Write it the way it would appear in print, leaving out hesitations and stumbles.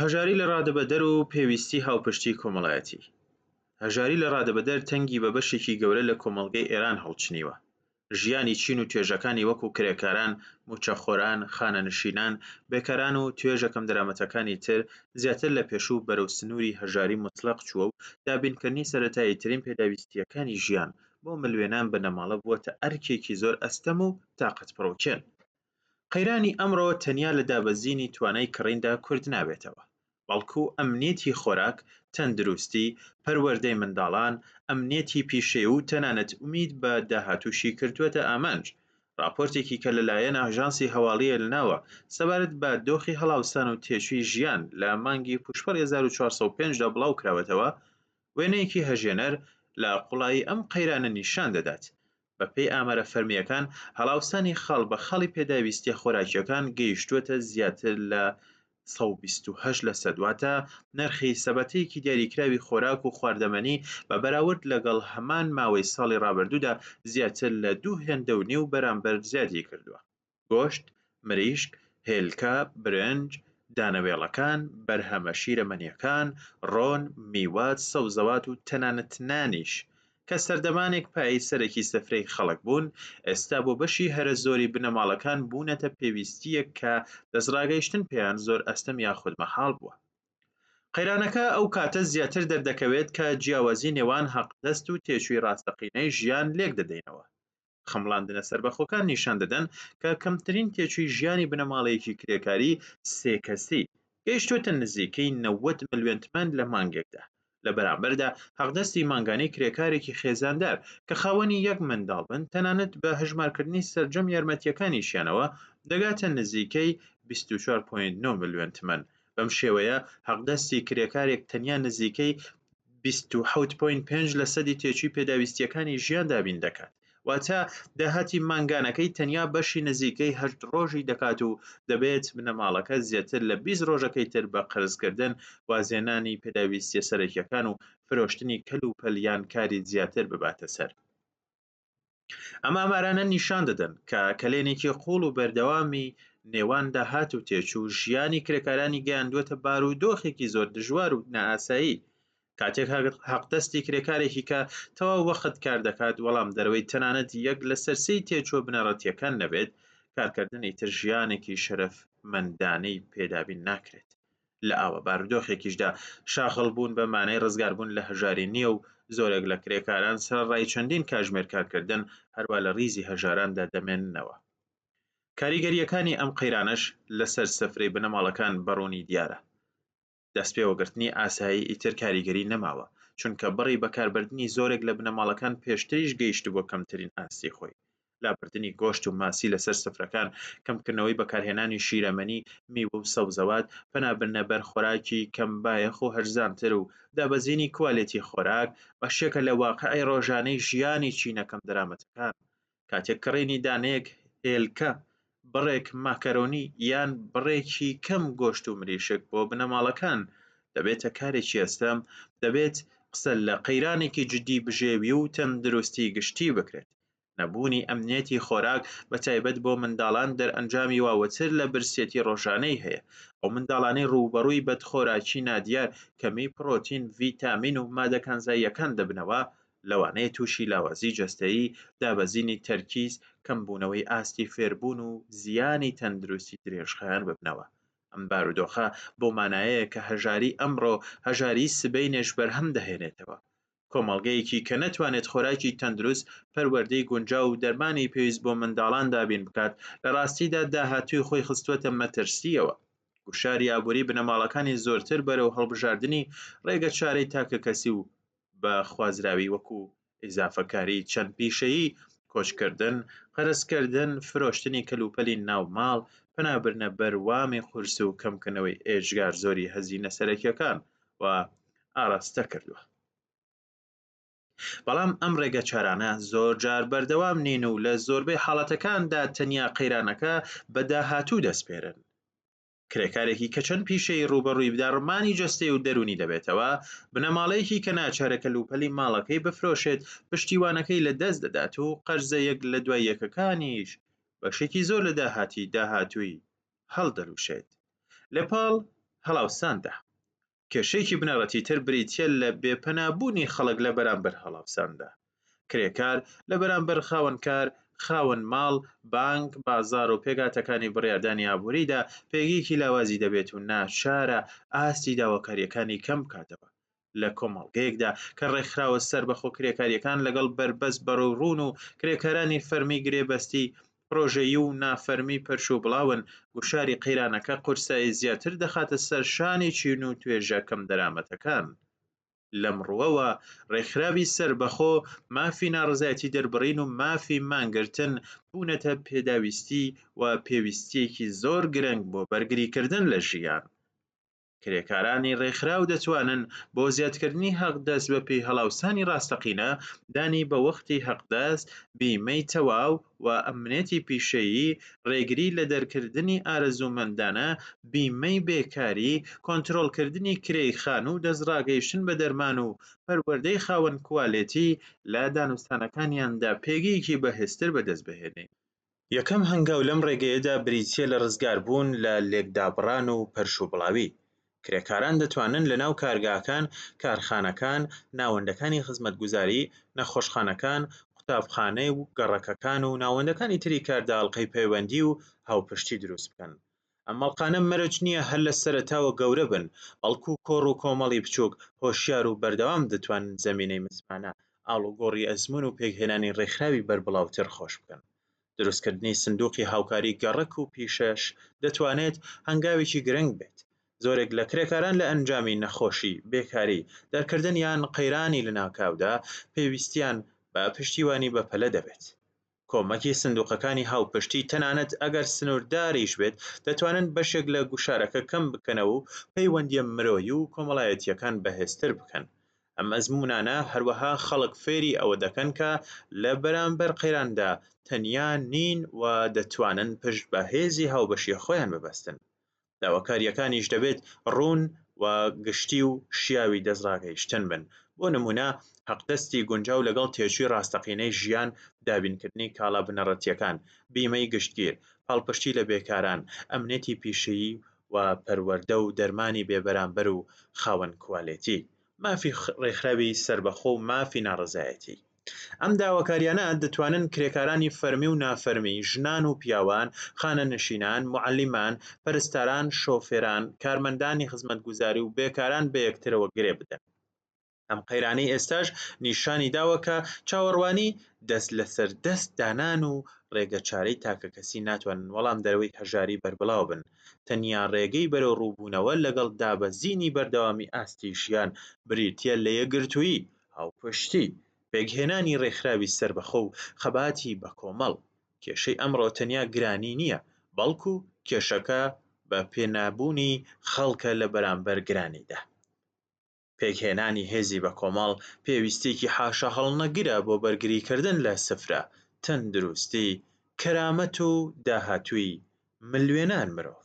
هەژاری لە ڕادەبەدەر و پێویستی هاوپشتی کۆمەڵایەتی. هەژاری لە ڕادەبەدەر تەنگی بە بەشێکی گەورە لە کۆمەڵگەی ئێران هەڵچنیوە. ژیانی چین و توێژەکانی وەکو کرێکاران، موچەخۆران، خانەنشینان، بێکاران و توێژەکەم دەرامەتەکانی تر زیاتر لە پێشوو بەرەو سنووری هەژاری مطلق چووە و دابینکردنی سەرەتاییترین پێداویستیەکانی ژیان بۆ ملوێنان بەنەماڵە بووەتە ئەرکێکی زۆر ئەستەم و تاقەتپڕۆکێن. قەیرانی ئەمڕۆ تەنیا لە دابەزینی توانای کڕیندا کورد نابێتەوە، بەڵکو ئەمنیەتی خۆراک، تەندروستی، پەروەردەی منداڵان، ئەمنیەتی پیشەیە و تەنانەت ئومید بە داهاتووشی کردووەتە ئامانج. راپۆرتێکی کە لەلایەن ئاژانسی هەواڵیە لەناوە سەبارەت بە دۆخی هەڵاوستان و تێچووی ژیان لە مانگی پوشپەڕ 1405 دا بڵاو کراوەتەوە، وێنەیەکی هەژێنەر لە قوڵایی ئەم قەیرانە نیشان دەدات. بەپێی ئامارە فەرمیەکان، هەڵاوستانی خەڵ بە خەڵی پێداویستیە خۆراکیەکان گەیشتووەتە زیاتر لە 128%، واتە نرخی سەبەتەیەکی دیاریکراوی خۆراک و خواردەمەنی بە بەراورد لەگەڵ هەمان ماوەی ساڵی ڕابردوودا زیاتر لە 2.5 بەرامبەر زیادی کردووە. گۆشت، مریشک، هێلکە، برنج، دانەوێڵەکان، بەرهەمە شیرەمەنیەکان، ڕۆن، میوات، سەوزەوات و تەنانەت نانیش کە سەردەمانێک پایەی سەرەکی سەفرەی خەڵک بوون، ئێستا بۆ بەشی هەرە زۆری بنەماڵەکان بوونەتە پێویستیەک کە دەستڕاگەیشتن پێیان زۆر ئەستەم یاخود مەحاڵ بووە. قەیرانەکە ئەو کاتە زیاتر دەردەکەوێت کە جیاوازی نێوان حەقدەست و تێچووی ڕاستەقینەی ژیان لێک دەدەینەوە. خەمڵاندنە سەربەخۆکان نیشان دەدەن کە کەمترین تێچووی ژیانی بنەماڵەیەکی کرێکاری 3 کەسی گەیشتووەتە نزیکەی 90 ملیۆن تمەن لە مانگێکدا. لە بەرامبەردا حەقدەستی مانگانەی کرێکارێکی خێزاندار کە خاوەنی یەک منداڵ بن تەنانەت بە هەژمارکردنی سەرجەم یارمەتیەکانیشیانەوە دەگاتە نزیکەی 24.9 ملیۆن تمەن. بەم شێوەیە حەقدەستی کرێکارێک تەنیا نزیکەی 27.5% تێچووی پێداویستیەکانی ژیان دابین دەکات، واتە داهاتی مانگانەکەی تەنیا بەشی نزیکەی 8 ڕۆژی دەکات و دەبێت بنەماڵەکە زیاتر لە 20 ڕۆژەکەی تر بە قرزکردن، وازێنانی پێداویستیە سەرەکیەکان و فرۆشتنی کەل و پەلیان کاری زیاتر بباتە سەر. ئەم ئامارانە نیشان دەدەن کە کەلێنێکی قوڵ و بەردەوامی نێوان داهات و تێچوو ژیانی کرێکارانی گەیاندووەتە بارودۆخێکی زۆر دژوار و نائاسایی. کاتێک حەقدەستی کرێکارێکی کە تەواو وەخت کار دەکات بەڵام دەرەوەی تەنانەت یەک لە سەرسەی تێچووە بنەڕەتیەکان نەبێت، کارکردنی تر ژیانێکی شەرەفمەندانەی پێدابین ناکرێت. لە ئاوە بارودۆخێکیشدا شاخەڵبوون بە مانای ڕزگاربوون لە هەژاری نییە و زۆرێک لە کرێکاران سەرڕای چەندین کاتژمێر کارکردن هەروە لە ڕیزی هەژاراندا دەمێننەوە. کاریگەریەکانی ئەم قەیرانەش لەسەر سەفرەی بنەماڵەکان بەڕوونی دیارە. دەستپێوەگرتنی ئاسایی ئیتر کاریگەری نەماوە، چونکە بڕی بەکاربردنی زۆرێک لە بنەماڵەکان پێشتریش گەیشت بۆ کەمترین ئاستی خۆی. لابردنی گۆشت و ماسی لەسەر سفرەکان، کەمکردنەوەی بەکارهێنانی شیرەمەنی، میوە و سەوزەوات، پەنابردنە بەر خۆراکی کەم بایەخ و هەرزانتر و دابەزینی کوالێتی خۆراک بەشێکە لە واقعی ڕۆژانەی ژیانی چینەکەم دەرامەتەکان. کاتێک کڕینی دانەیەک هێلکە، بڕێک ماکەرۆنی یان بڕێکی کەم گۆشت و مریشک بۆ بنەماڵەکان دەبێتە کارێکی ئەستەم، دەبێت قسە لە قەیرانێکی جددی بژێوی و تەندروستی گشتی بکرێت. نەبوونی ئەمنیەتی خۆراک بەتایبەت بۆ منداڵان دەرئەنجامی واوەتر لە برسێتی ڕۆژانەی هەیە. ئەو منداڵانەی ڕووبەڕووی بەدخۆراکی نادیار، کەمی پرۆتین، ڤیتامین و مادە کانزاییەکان دەبنەوە، لەوانەیە تووشی لاوازی جەستەیی، دابەزینی تەرکیز، کەمبوونەوەی ئاستی فێربوون و زیانی تەندروستی درێژخایەن ببنەوە. ئەم بارودۆخە بۆ مانایەیە کە هەژاری ئەمڕۆ هەژاری سبەینێش بەرهەم دەهێنێتەوە. کۆمەڵگەیەکی کە نەتوانێت خۆراکی تەندروست، پەروەردەی گونجاو و دەرمانی پێویست بۆ منداڵان دابین بکات، لە ڕاستیدا داهاتووی خۆی خستووەتە مەترسیەوە. گوشاری ئابووری بنەماڵەکانی زۆرتر بەرەو هەڵبژاردننی ڕێگە چارەی تاکە کەسی و بە خوازراوی وەکو ئیزافەکاری چەند پیشەیی، کۆچکردن، قەرزکردن، فرۆشتنی کەلوپەلی ناوماڵ، پەنابردنە بەر وامی قورس و کەمکردنەوەی ئێجگار زۆری هەزینە سەرەکیەکان و ئاراستە کردووە. بەڵام ئەم ڕێگە چارانە زۆر جار بەردەوام نین و لە زۆربەی حاڵەتەکاندا تەنیا قەیرانەکە بە داهاتوو دەسپێرن. کرێکارێکی کە چەند پیشەی ڕوبەڕووی بدارڕمانی جەستەی و دەرونی دەبێتەوە، بنەماڵەیەکی کە ناچارە کەلوپەلی ماڵەکەی بفرۆشێت، پشتیوانەکەی لە دەست دەدات و قەرزە یەک لە دوای یەکەکانیش بەشێکی زۆر لە داهاتووی هەڵدەلووشێت. لەپاڵ هەڵاوساندا. کێشەیەکی بنەڕەتی تر بریتیە لە بێپەنابوونی خەڵک لە بەرامبەر هەڵاوساندا. کرێکار لە بەرامبەر خاوەنکار، خاوەن ماڵ، بانک، بازاڕ و پێگاتەکانی بڕیاردانی ئابووریدا پێگەیەکی لاوازی دەبێت و ناچارە ئاستی داواکاریەکانی کەم بکاتەوە. لە کۆمەڵگەیەکدا کە ڕێکخراوە سەربەخۆ کرێکاریەکان لەگەڵ بربەست بەڕێوەڕوون و کرێکارانی فەرمی گرێبەستی پرۆژەیی و نافەرمی پەرشوبڵاون، گوشاری قەیرانەکە قورسایی زیاتر دەخاتە سەر شانی چین و توێژە کەم دەرامەتەکان. لەم ڕووەوە ڕێکخراوی سەربەخۆ، مافی ناڕەزایەتی دەربڕین و مافی مانگرتن بوونەتە پێداویستی و پێویستیەکی زۆر گرنگ بۆ بەرگریکردن لە ژیان. کرێکارانی ڕێکخراو دەتوانن بۆ زیادکردنی حەقدەست بە پێی هەڵاوسانی ڕاستەقینە، دانی بە وەختی حەقدەست، بیمەی تەواو و ئەمنێتی پیشەیی، ڕێگری لە دەرکردنی ئارەزومەندانە، بیمەی بێکاری، کۆنتڕۆڵکردنی کرێی خان و دەستڕاگەیشتن بە دەرمان و پەروەردەی خاوەن کوالێتی لە دانوستانەکانیاندا پێگەیەکی بەهێزتر بەدەست بهێنێت. یەکەم هەنگاو لەم ڕێگەیەدا بریتیە لە ڕزگاربوون لە لێکدابڕان و پەرشوبڵاوی. کرێکاران دەتوانن لە ناو کارگاکان، کارخانەکان، ناوەندەکانی خزمەتگوزاری، نەخۆشخانەکان، قوتابخانەی و گەڕەکەکان و ناوەندەکانی تری کاردا ئەڵقەی پەیوەندی و هاوپشتی دروست بکەن. ئەم ئەڵقانە مەرج نییە هەر لە سەرەتاوە گەورە بن، بەڵکو کۆڕ و کۆمەڵی بچووک، هۆشیار و بەردەوام دەتوانن زەمینەی مسمانە، ئاڵوگۆڕی ئەزموون و پێکهێنانی ڕێکخراوی بەربڵاوتر خۆش بکەن. دروستکردنی سندوقی هاوکاری گەڕەک و پیشەش دەتوانێت هەنگاوێکی گرنگ بێت. زۆرێک لە کرێکاران لە ئەنجامی نەخۆشی، بێکاری، دەرکردن یان قەیرانی لە ناوکاودا پێویستیان بە پشتیوانی بەپەلە دەبێت. کۆمەکی سندوقەکانی هاوپشتی تەنانەت ئەگەر سنوورداریش بێت، دەتوانن بەشێک لە گوشارەکە کەم بکەنەوە و پەیوەندیە مرۆیی و کۆمەڵایەتیەکان بەهێزتر بکەن. ئەم ئەزموونانە هەروەها خەڵک فێری ئەوە دەکەن کە لە بەرامبەر قەیراندا تەنیا نین و دەتوانن پشت بە هێزی هاوبەشی خۆیان ببەستن. داواکاریەکانیش دەبێت ڕوون و گشتی و شیاوی دەستڕاگەیشتن بن. بۆ نمونە، حەقدەستی گونجاو لەگەڵ تێچووی ڕاستەقینەی ژیان، دابینکردنی کاڵا بنەڕەتیەکان، بیمەی گشتگیر، پاڵپشتی لە بێکاران، ئەمنێتی پیشەیی و پەروەردە و دەرمانی بێبەرامبەر و خاوەن کوالێتی، مافی ڕێکخراوی سەربەخۆ و مافی ناڕەزایەتی. ئەم داواکاریانە دەتوانن کرێکارانی فەرمی و نافەرمی، ژنان و پیاوان، خانەنشینان، موعەلیمان، پەرستاران، شۆفێران، کارمەندانی خزمەتگوزاری و بێکاران بە یەکترەوە گرێ بدەن. ئەم قەیرانەی ئێستاش نیشانی داوە کە چاوەڕوانی دەست لەسەر دەست دانان و ڕێگەچارەی تاکە کەسی ناتوانن وەڵام دەرەوەی هەژاری بەربڵاو بن. تەنیا ڕێگەی بەرەو ڕووبوونەوە لەگەڵ دابەزینی بەردەوامی ئاستی ژیان بریتیە لە یەکگرتووی، هاوپشتی، پێکهێنانی ڕێکخراوی سەربەخۆ و خەباتی بە کۆمەڵ. کێشەی ئەمڕۆ تەنیا گرانی نییە، بەڵکو کێشەکە بە پێنابوونی خەڵکە لە بەرامبەر گرانیدا. پێکهێنانی هێزی بە کۆمەڵ پێویستێکی حاشا هەڵنەگرە بۆ بەرگریکردن لە سفرە، تەندروستی، کەرامەت و داهاتووی ملیۆنان مرۆڤ.